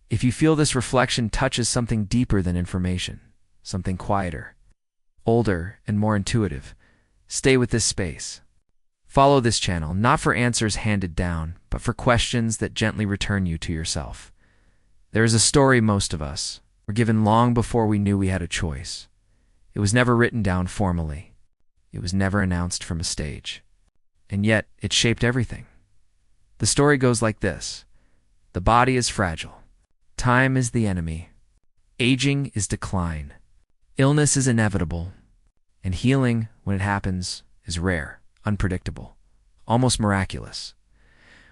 If you feel this reflection touches something deeper than information, something quieter, older, and more intuitive, stay with this space. Follow this channel, not for answers handed down, but for questions that gently return you to yourself. There is a story most of us were given long before we knew we had a choice. It was never written down formally. It was never announced from a stage. And yet, it shaped everything. The story goes like this. The body is fragile. Time is the enemy. Aging is decline. Illness is inevitable. And healing, when it happens, is rare, unpredictable, almost miraculous.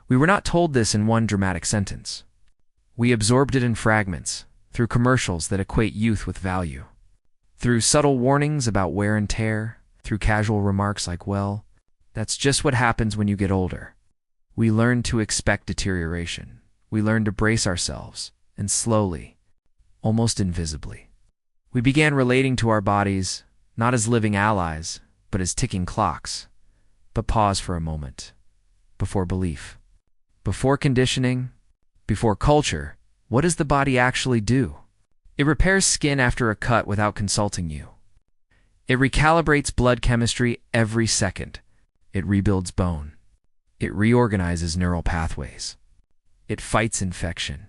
We were not told this in one dramatic sentence. We absorbed it in fragments, through commercials that equate youth with value, through subtle warnings about wear and tear, through casual remarks like, well, that's just what happens when you get older. We learn to expect deterioration. We learn to brace ourselves, and slowly, almost invisibly, we began relating to our bodies not as living allies, but as ticking clocks. But pause for a moment. Before belief, before conditioning, before culture, what does the body actually do? It repairs skin after a cut without consulting you. It recalibrates blood chemistry every second. It rebuilds bone. It reorganizes neural pathways. It fights infection.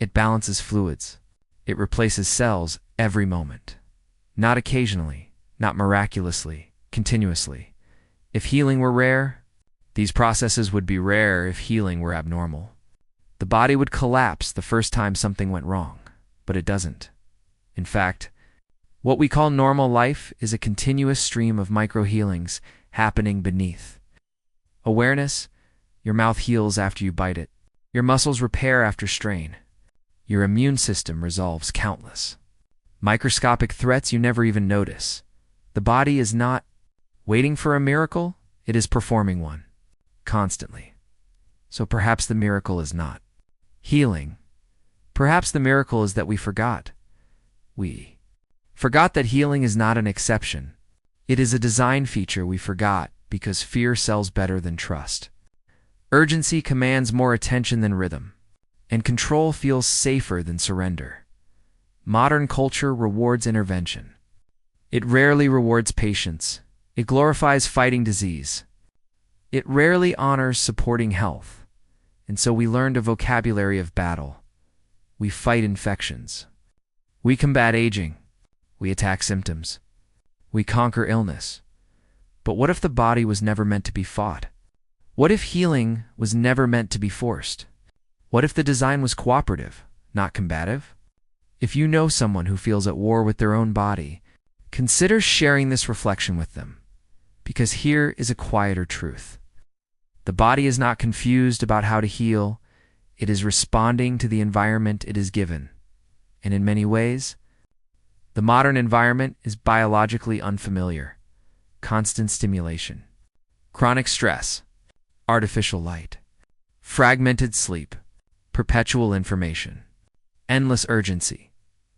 It balances fluids. It replaces cells every moment. Not occasionally, not miraculously, continuously. If healing were rare, these processes would be rare if healing were abnormal. The body would collapse the first time something went wrong, but it doesn't. In fact, what we call normal life is a continuous stream of micro-healings happening beneath. Awareness, your mouth heals after you bite it. Your muscles repair after strain. Your immune system resolves countless microscopic threats you never even notice. The body is not waiting for a miracle, it is performing one, constantly. So perhaps the miracle is not healing. Perhaps the miracle is that we forgot. We forgot that healing is not an exception. It is a design feature we forgot because fear sells better than trust. Urgency commands more attention than rhythm, and control feels safer than surrender. Modern culture rewards intervention. It rarely rewards patience. It glorifies fighting disease. It rarely honors supporting health. And so we learned a vocabulary of battle. We fight infections. We combat aging. We attack symptoms. We conquer illness. But what if the body was never meant to be fought? What if healing was never meant to be forced? What if the design was cooperative, not combative? If you know someone who feels at war with their own body, consider sharing this reflection with them. Because here is a quieter truth. The body is not confused about how to heal. It is responding to the environment it is given. And in many ways, the modern environment is biologically unfamiliar. Constant stimulation, chronic stress, artificial light, fragmented sleep, perpetual information, endless urgency.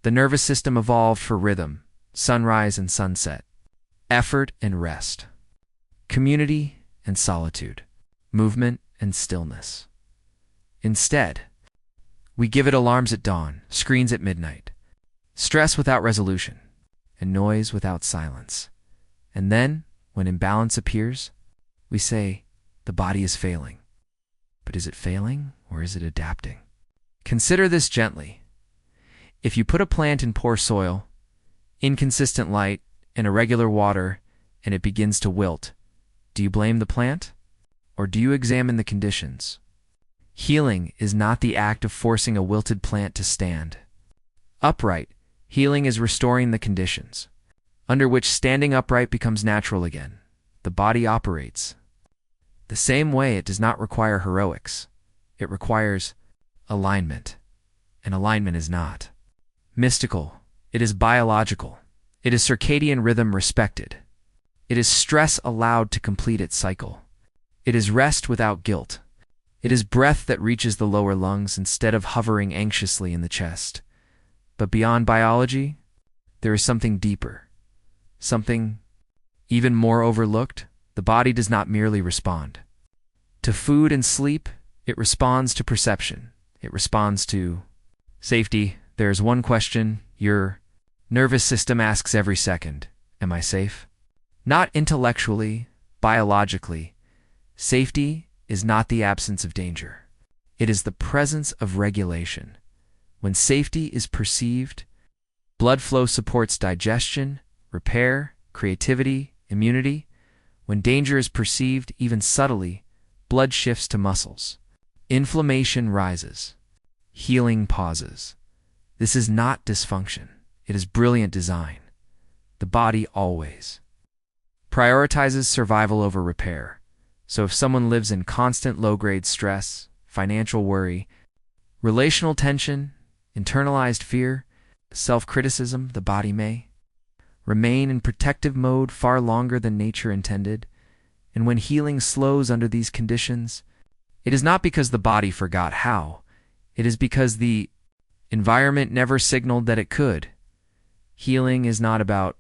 The nervous system evolved for rhythm, sunrise and sunset, effort and rest, community and solitude, movement and stillness. Instead, we give it alarms at dawn, screens at midnight, stress without resolution, and noise without silence. And then, when imbalance appears, we say, the body is failing. But is it failing or is it adapting? Consider this gently. If you put a plant in poor soil, inconsistent light, and irregular water, and it begins to wilt, do you blame the plant? Or do you examine the conditions? Healing is not the act of forcing a wilted plant to stand. Upright, healing is restoring the conditions, under which standing upright becomes natural again. The body operates. The same way it does not require heroics. It requires alignment. And alignment is not mystical. It is biological. It is circadian rhythm respected. It is stress allowed to complete its cycle. It is rest without guilt. It is breath that reaches the lower lungs instead of hovering anxiously in the chest. But beyond biology, there is something deeper. Something even more overlooked. The body does not merely respond to food and sleep. It responds to perception. It responds to Safety. There's one question your nervous system asks every second. Am I safe? Not intellectually, biologically. Safety is not the absence of danger. It is the presence of regulation. When safety is perceived, blood flow supports digestion, repair, creativity, immunity. When danger is perceived, even subtly, blood shifts to muscles. Inflammation rises. Healing pauses. This is not dysfunction. It is brilliant design. The body always prioritizes survival over repair. So if someone lives in constant low-grade stress, financial worry, relational tension, internalized fear, self-criticism, the body may remain in protective mode far longer than nature intended. And when healing slows under these conditions, it is not because the body forgot how. It is because the environment never signaled that it could. Healing is not about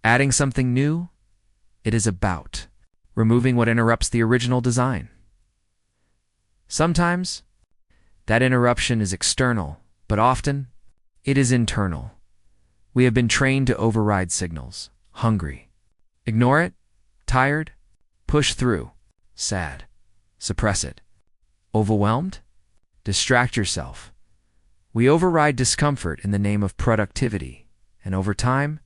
adding something new. It is about removing what interrupts the original design. Sometimes that interruption is external, but often it is internal. We have been trained to override signals. Hungry. Ignore it. Tired. Push through. Sad. Suppress it. Overwhelmed? Distract yourself. We override discomfort in the name of productivity, and over time,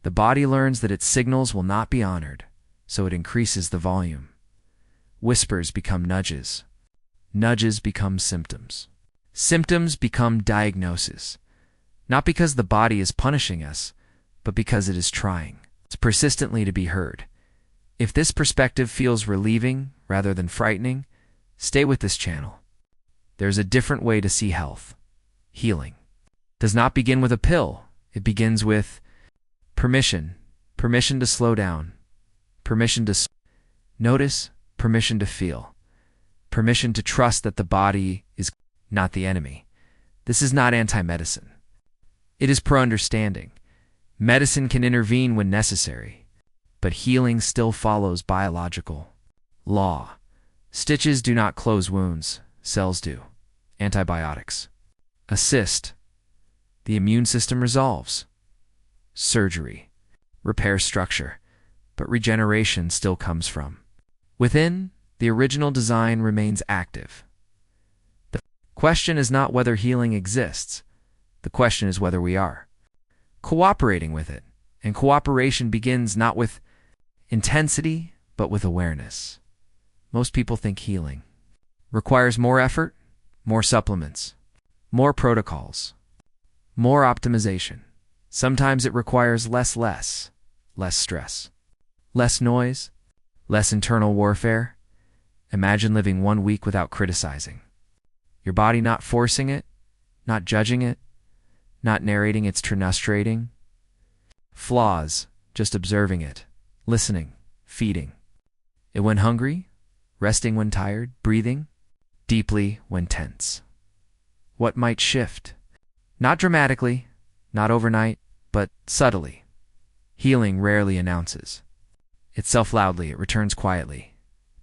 the body learns that its signals will not be honored, so it increases the volume. Whispers become nudges. Nudges become symptoms. Symptoms become diagnoses, not because the body is punishing us, but because it is trying persistently to be heard. If this perspective feels relieving rather than frightening, stay with this channel. There's a different way to see health. Healing does not begin with a pill. It begins with permission. Permission to slow down. Permission to notice. Permission to feel. Permission to trust that the body is not the enemy. This is not anti-medicine. It is pro-understanding. Medicine can intervene when necessary, but healing still follows biological law. Stitches do not close wounds. Cells do. Antibiotics assist. The immune system resolves. Surgery repairs structure, but regeneration still comes from within. The original design remains active. The question is not whether healing exists. The question is whether we are cooperating with it. And cooperation begins not with intensity, but with awareness. Most people think healing requires more effort, more supplements, more protocols, more optimization. Sometimes it requires less stress, less noise, less internal warfare. Imagine living 1 week without criticizing your body, not forcing it, not judging it, not narrating its frustrating flaws, just observing it, listening, feeding it when hungry, resting when tired, breathing deeply when tense. What might shift? Not dramatically, not overnight, but subtly. Healing rarely announces itself loudly. It returns quietly.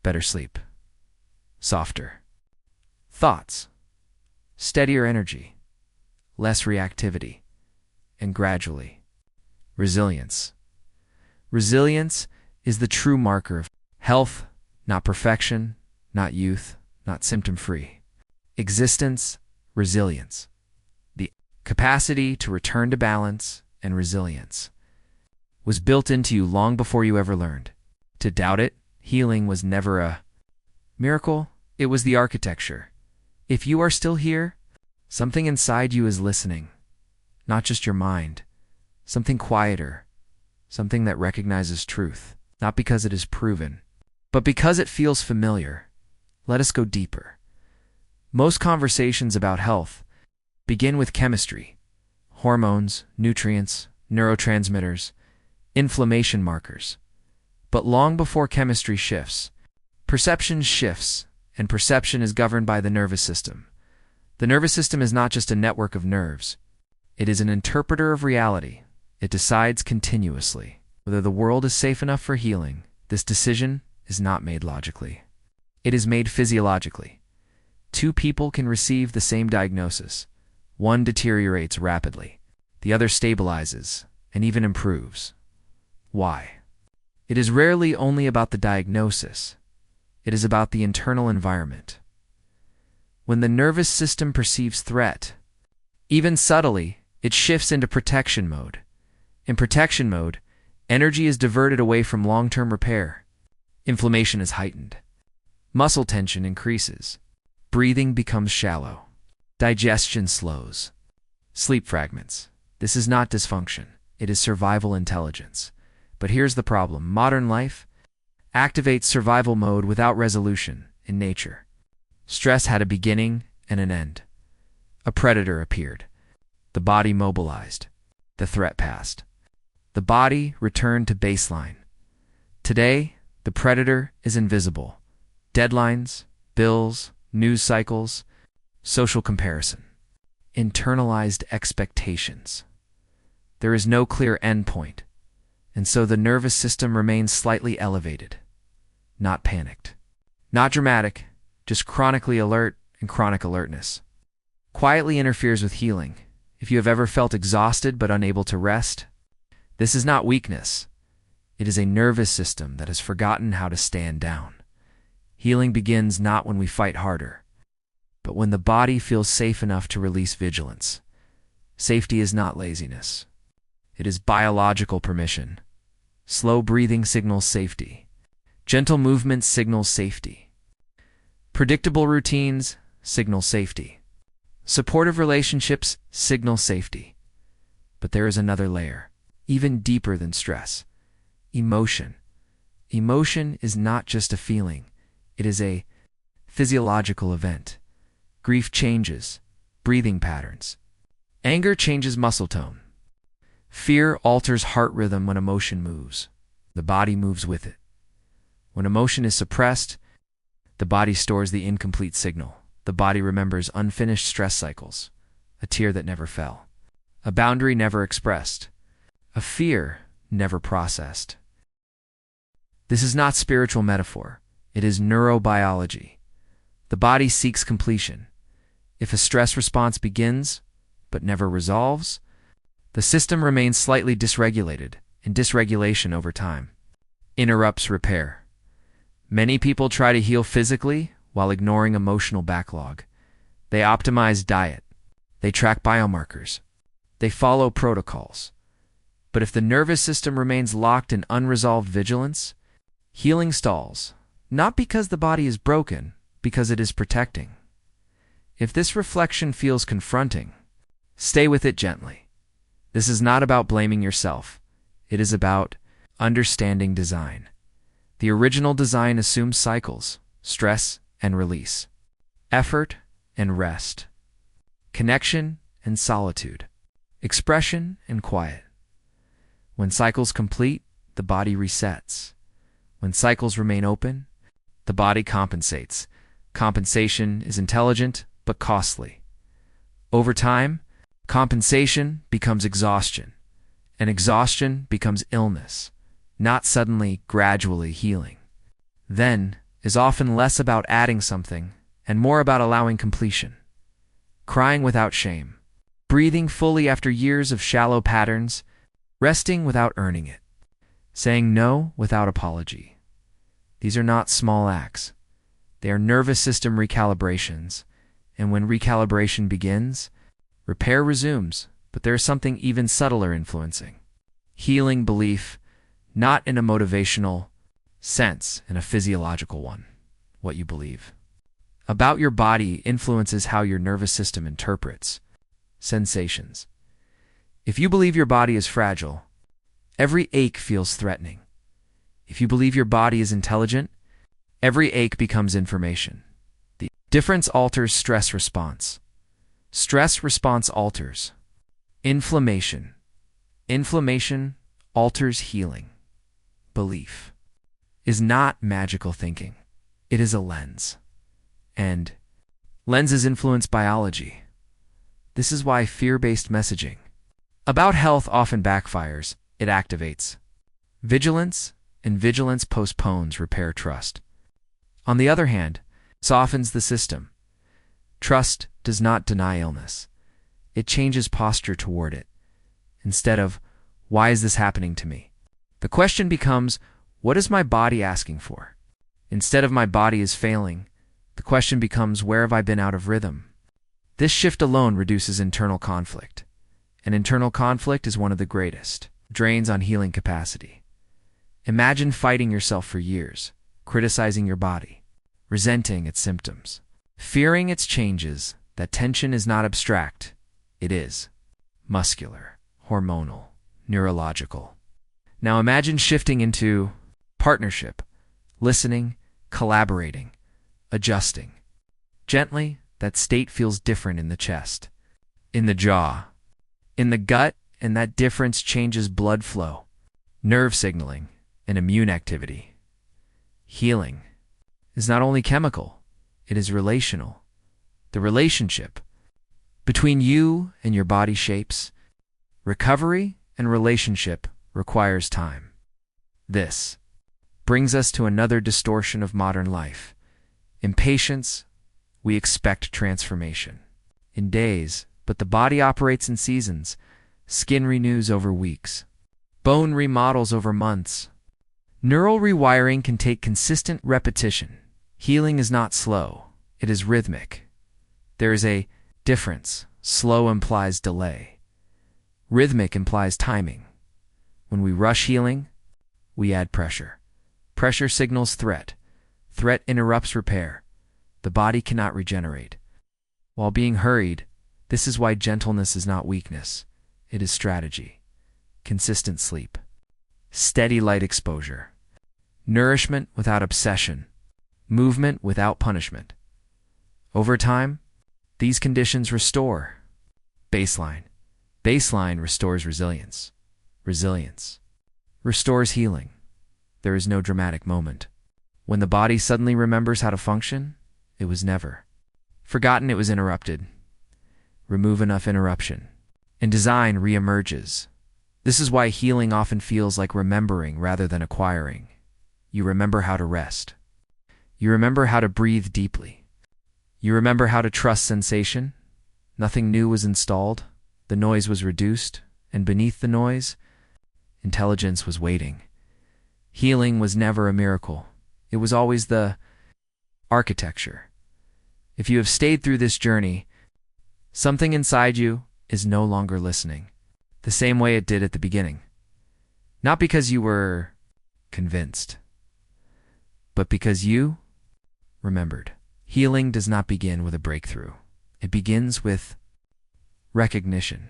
Better sleep. Softer thoughts. Steadier energy. Less reactivity. And gradually, resilience. Resilience is the true marker of health, not perfection, not youth, not symptom-free. Existence, resilience. The capacity to return to balance and resilience was built into you long before you ever learned. To doubt it, healing was never a miracle. It was the architecture. If you are still here, something inside you is listening. Not just your mind. Something quieter. Something that recognizes truth. Not because it is proven, but because it feels familiar. Let us go deeper. Most conversations about health begin with chemistry. Hormones, nutrients, neurotransmitters, inflammation markers. But long before chemistry shifts, perception shifts, and perception is governed by the nervous system. The nervous system is not just a network of nerves. It is an interpreter of reality. It decides continuously whether the world is safe enough for healing. This decision is not made logically. It is made physiologically. Two people can receive the same diagnosis. One deteriorates rapidly, the other stabilizes and even improves. Why? It is rarely only about the diagnosis. It is about the internal environment. When the nervous system perceives threat, even subtly, it shifts into protection mode. In protection mode, energy is diverted away from long-term repair. Inflammation is heightened. Muscle tension increases. Breathing becomes shallow. Digestion slows. Sleep fragments. This is not dysfunction. It is survival intelligence. But here's the problem. Modern life activates survival mode without resolution in nature. Stress had a beginning and an end. A predator appeared. The body mobilized. The threat passed. The body returned to baseline. Today, the predator is invisible. Deadlines, bills, news cycles, social comparison, internalized expectations. There is no clear endpoint, and so the nervous system remains slightly elevated, not panicked, not dramatic, just chronically alert and chronic alertness. Quietly interferes with healing. If you have ever felt exhausted but unable to rest, this is not weakness. It is a nervous system that has forgotten how to stand down. Healing begins not when we fight harder, but when the body feels safe enough to release vigilance. Safety is not laziness. It is biological permission. Slow breathing signals safety. Gentle movement signals safety. Predictable routines signal safety. Supportive relationships signal safety. But there is another layer, even deeper than stress. Emotion. Emotion is not just a feeling. It is a physiological event. Grief changes breathing patterns. Anger changes muscle tone. Fear alters heart rhythm when emotion moves. The body moves with it. When emotion is suppressed, the body stores the incomplete signal. The body remembers unfinished stress cycles, a tear that never fell, a boundary never expressed, a fear never processed. This is not spiritual metaphor. It is neurobiology. The body seeks completion. If a stress response begins, but never resolves, the system remains slightly dysregulated, and dysregulation over time interrupts repair. Many people try to heal physically while ignoring emotional backlog. They optimize diet. They track biomarkers. They follow protocols. But if the nervous system remains locked in unresolved vigilance, healing stalls, not because the body is broken, because it is protecting. If this reflection feels confronting, stay with it gently. This is not about blaming yourself. It is about understanding design. The original design assumes cycles, stress and release, effort and rest, connection and solitude, expression and quiet. When cycles complete, the body resets. When cycles remain open, the body compensates. Compensation is intelligent but costly. Over time, compensation becomes exhaustion, and exhaustion becomes illness, not suddenly, gradually healing. Then is often less about adding something and more about allowing completion. Crying without shame, breathing fully after years of shallow patterns, resting without earning it, saying no without apology. These are not small acts. They are nervous system recalibrations, and when recalibration begins, repair resumes, but there is something even subtler influencing. Healing belief, not in a motivational sense, in a physiological one. What you believe about your body influences how your nervous system interprets sensations. If you believe your body is fragile, every ache feels threatening. If you believe your body is intelligent, every ache becomes information. The difference alters stress response. Stress response alters inflammation. Inflammation alters healing. Belief is not magical thinking. It is a lens. And lenses influence biology. This is why fear-based messaging about health often backfires. It activates vigilance, and vigilance postpones repair trust. On the other hand, it softens the system. Trust does not deny illness. it changes posture toward it. Instead of, why is this happening to me? The question becomes, what is my body asking for? Instead of my body is failing, the question becomes, where have I been out of rhythm? This shift alone reduces internal conflict. And internal conflict is one of the greatest drains on healing capacity. Imagine fighting yourself for years, criticizing your body, resenting its symptoms, fearing its changes. That tension is not abstract. It is muscular, hormonal, neurological. Now imagine shifting into partnership, listening, collaborating, adjusting. Gently, that state feels different in the chest, in the jaw, in the gut, and that difference changes blood flow, nerve signaling, and immune activity. Healing is not only chemical, it is relational. The relationship between you and your body shapes. Recovery and relationship requires time. This brings us to another distortion of modern life. Impatience, we expect transformation in days, but the body operates in seasons. Skin renews over weeks. Bone remodels over months. Neural rewiring can take consistent repetition. Healing is not slow, it is rhythmic. There is a difference. Slow implies delay. Rhythmic implies timing. When we rush healing, we add pressure. Pressure signals threat. Threat interrupts repair. The body cannot regenerate. While being hurried, this is why gentleness is not weakness. It is strategy. Consistent sleep. Steady light exposure. Nourishment without obsession. Movement without punishment. Over time, these conditions restore. Baseline. Baseline restores resilience. Resilience restores healing. There is no dramatic moment. When the body suddenly remembers how to function, it was never forgotten, it was interrupted. Remove enough interruption, and design reemerges. This is why healing often feels like remembering rather than acquiring. You remember how to rest. You remember how to breathe deeply. You remember how to trust sensation. Nothing new was installed. The noise was reduced, and beneath the noise, intelligence was waiting. Healing was never a miracle. It was always the architecture. If you have stayed through this journey, something inside you is no longer listening, the same way it did at the beginning. Not because you were convinced, but because you remembered. Healing does not begin with a breakthrough. It begins with recognition.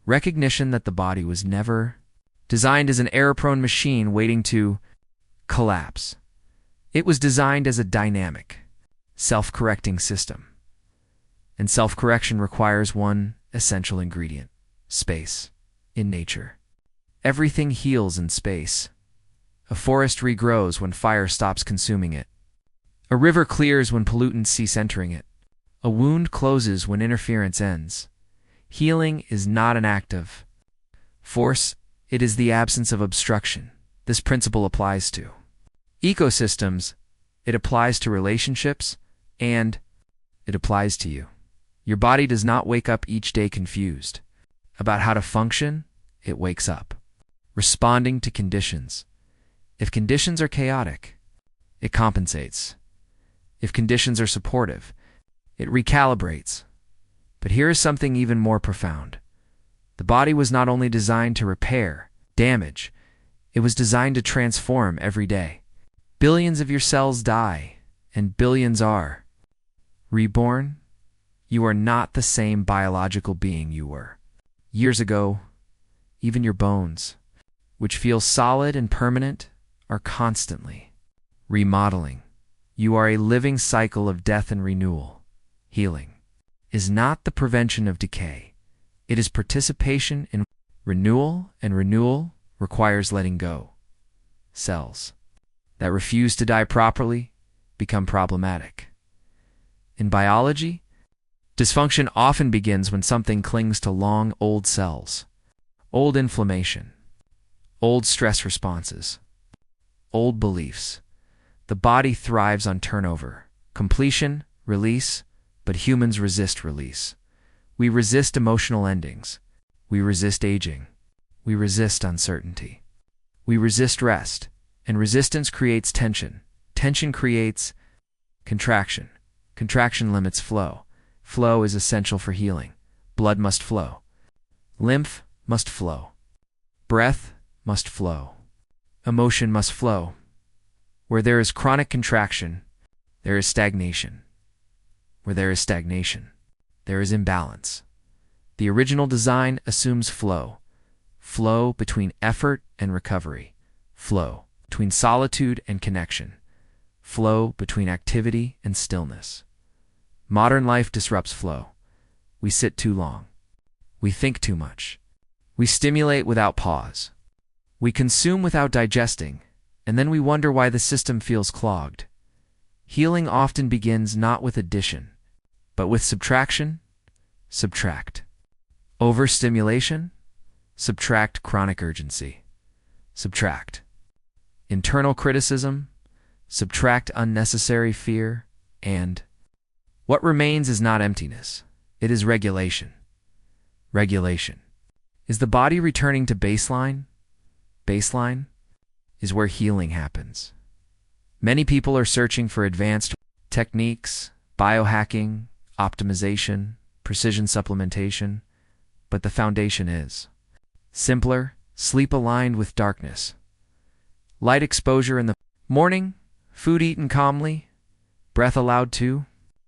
Recognition that the body was never designed as an error-prone machine waiting to collapse. It was designed as a dynamic, self-correcting system. And self-correction requires one essential ingredient: space. In nature, everything heals in space. A forest regrows when fire stops consuming it. A river clears when pollutants cease entering it. A wound closes when interference ends. Healing is not an act of force, it is the absence of obstruction. This principle applies to ecosystems, it applies to relationships, and it applies to you. Your body does not wake up each day confused about how to function. It wakes up responding to conditions. If conditions are chaotic, it compensates. If conditions are supportive, it recalibrates. But here is something even more profound. The body was not only designed to repair damage, it was designed to transform every day. Billions of your cells die, and billions are reborn. You are not the same biological being you were years ago. Even your bones, which feel solid and permanent, are constantly remodeling. You are a living cycle of death and renewal. Healing is not the prevention of decay. It is participation in renewal, and renewal requires letting go. Cells that refuse to die properly become problematic. In biology, dysfunction often begins when something clings to long, old cells. Old inflammation, old stress responses, old beliefs. The body thrives on turnover, completion, release, but humans resist release. We resist emotional endings. We resist aging. We resist uncertainty. We resist rest, and resistance creates tension. Tension creates contraction. Contraction limits flow. Flow is essential for healing. Blood must flow. Lymph must flow. Breath must flow. Emotion must flow. Where there is chronic contraction, there is stagnation. Where there is stagnation, there is imbalance. The original design assumes flow. Flow between effort and recovery. Flow between solitude and connection. Flow between activity and stillness. Modern life disrupts flow. We sit too long. We think too much. We stimulate without pause. We consume without digesting, and then we wonder why the system feels clogged. Healing often begins not with addition, but with subtraction. Subtract. Overstimulation. Subtract chronic urgency. Subtract. Internal criticism. Subtract unnecessary fear. And what remains is not emptiness. It is regulation. Regulation. Is the body returning to baseline? Baseline is where healing happens. Many people are searching for advanced techniques, biohacking, optimization, precision supplementation, but the foundation is simpler, sleep aligned with darkness, light exposure in the morning, food eaten calmly, breath allowed to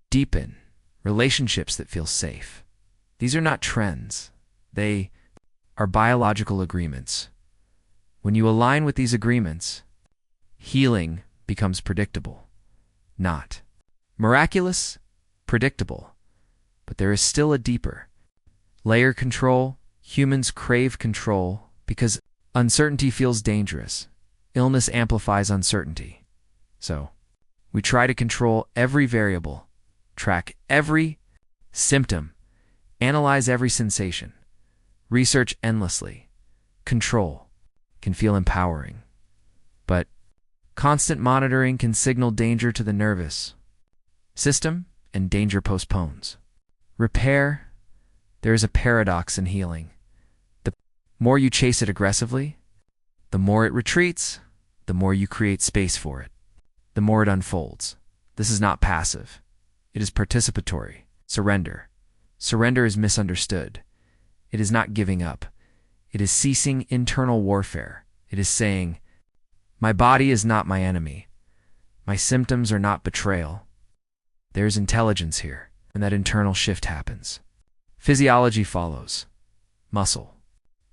deepen, relationships that feel safe. These are not trends. They are biological agreements. When you align with these agreements, healing becomes predictable. Not miraculous, predictable. But there is still a deeper layer. Control. Humans crave control because uncertainty feels dangerous. Illness amplifies uncertainty. So, we try to control every variable, track every symptom, analyze every sensation, research endlessly. Control can feel empowering, but constant monitoring can signal danger to the nervous system, and danger postpones repair. There is a paradox in healing. The more you chase it aggressively, the more it retreats, the more you create space for it, the more it unfolds. This is not passive. It is participatory. Surrender. Surrender is misunderstood. It is not giving up. It is ceasing internal warfare. It is saying, my body is not my enemy. My symptoms are not betrayal. There is intelligence here, and that internal shift happens. Physiology follows. Muscle.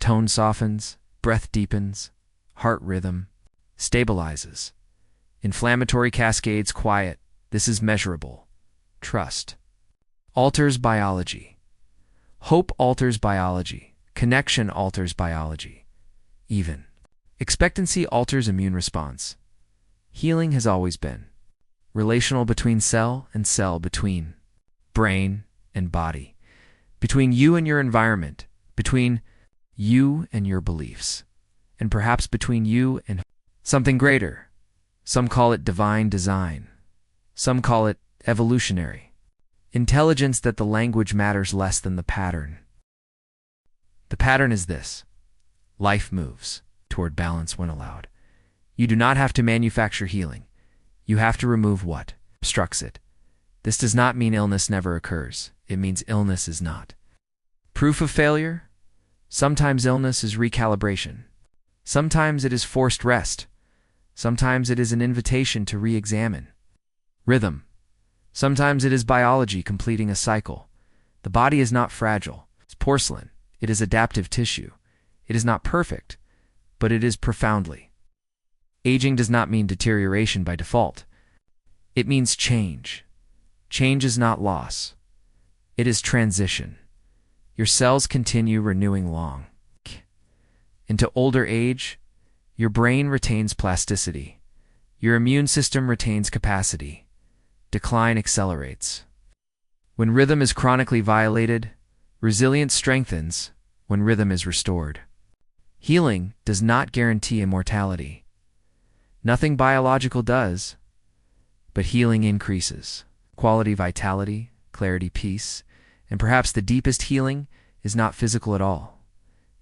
Tone softens, breath deepens, heart rhythm stabilizes. Inflammatory cascades quiet. This is measurable. Trust. Alters biology. Hope alters biology. Connection alters biology. Even. Expectancy alters immune response. Healing has always been relational, between cell and cell, between brain and body, between you and your environment, between you and your beliefs, and perhaps between you and something greater. Some call it divine design. Some call it evolutionary intelligence, that the language matters less than the pattern. The pattern is this: life moves toward balance when allowed. You do not have to manufacture healing. You have to remove what obstructs it. This does not mean illness never occurs. It means illness is not proof of failure. Sometimes illness is recalibration. Sometimes it is forced rest. Sometimes it is an invitation to re-examine. Rhythm. Sometimes it is biology completing a cycle. The body is not fragile. It's porcelain. It is adaptive tissue. It is not perfect, but it is profoundly. Aging does not mean deterioration by default. It means change. Change is not loss. It is transition. Your cells continue renewing long. Into older age, your brain retains plasticity. Your immune system retains capacity. Decline accelerates. When rhythm is chronically violated, resilience strengthens. When rhythm is restored, healing does not guarantee immortality. Nothing biological does, but healing increases quality, vitality, clarity, peace, And perhaps the deepest healing is not physical at all.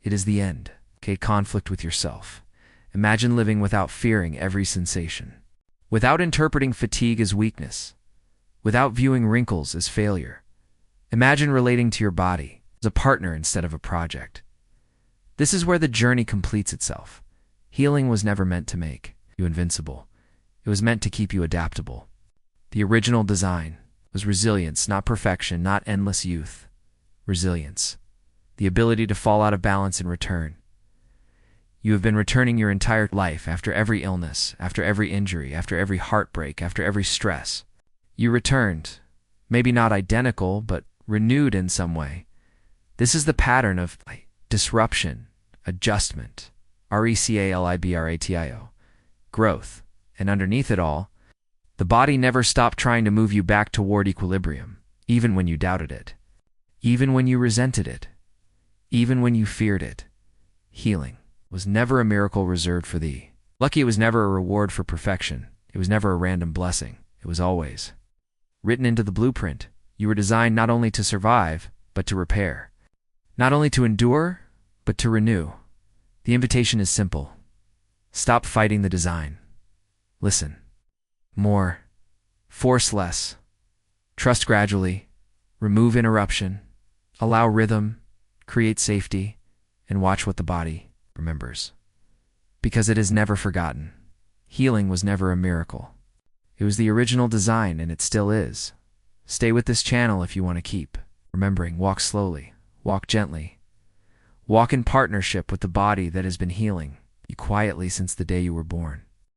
It is the end. Okay, conflict with yourself. Imagine living without fearing every sensation. Without interpreting fatigue as weakness. Without viewing wrinkles as failure. Imagine relating to your body as a partner instead of a project. This is where the journey completes itself. Healing was never meant to make you invincible. It was meant to keep you adaptable. The original design was resilience, not perfection, not endless youth. Resilience. The ability to fall out of balance and return. You have been returning your entire life after every illness, after every injury, after every heartbreak, after every stress. You returned, maybe not identical, but renewed in some way. This is the pattern of disruption, adjustment, recalibratio, growth, and underneath it all, the body never stopped trying to move you back toward equilibrium, even when you doubted it, even when you resented it, even when you feared it. Healing was never a miracle reserved for thee. Lucky, it was never a reward for perfection. It was never a random blessing. It was always written into the blueprint. You were designed not only to survive, but to repair. Not only to endure, but to renew. The invitation is simple. Stop fighting the design. Listen. More. Force less. Trust gradually. Remove interruption. Allow rhythm. Create safety. And watch what the body remembers. Because it is never forgotten. Healing was never a miracle. It was the original design, and it still is. Stay with this channel if you want to keep remembering. Walk slowly. Walk gently. Walk in partnership with the body that has been healing you quietly since the day you were born.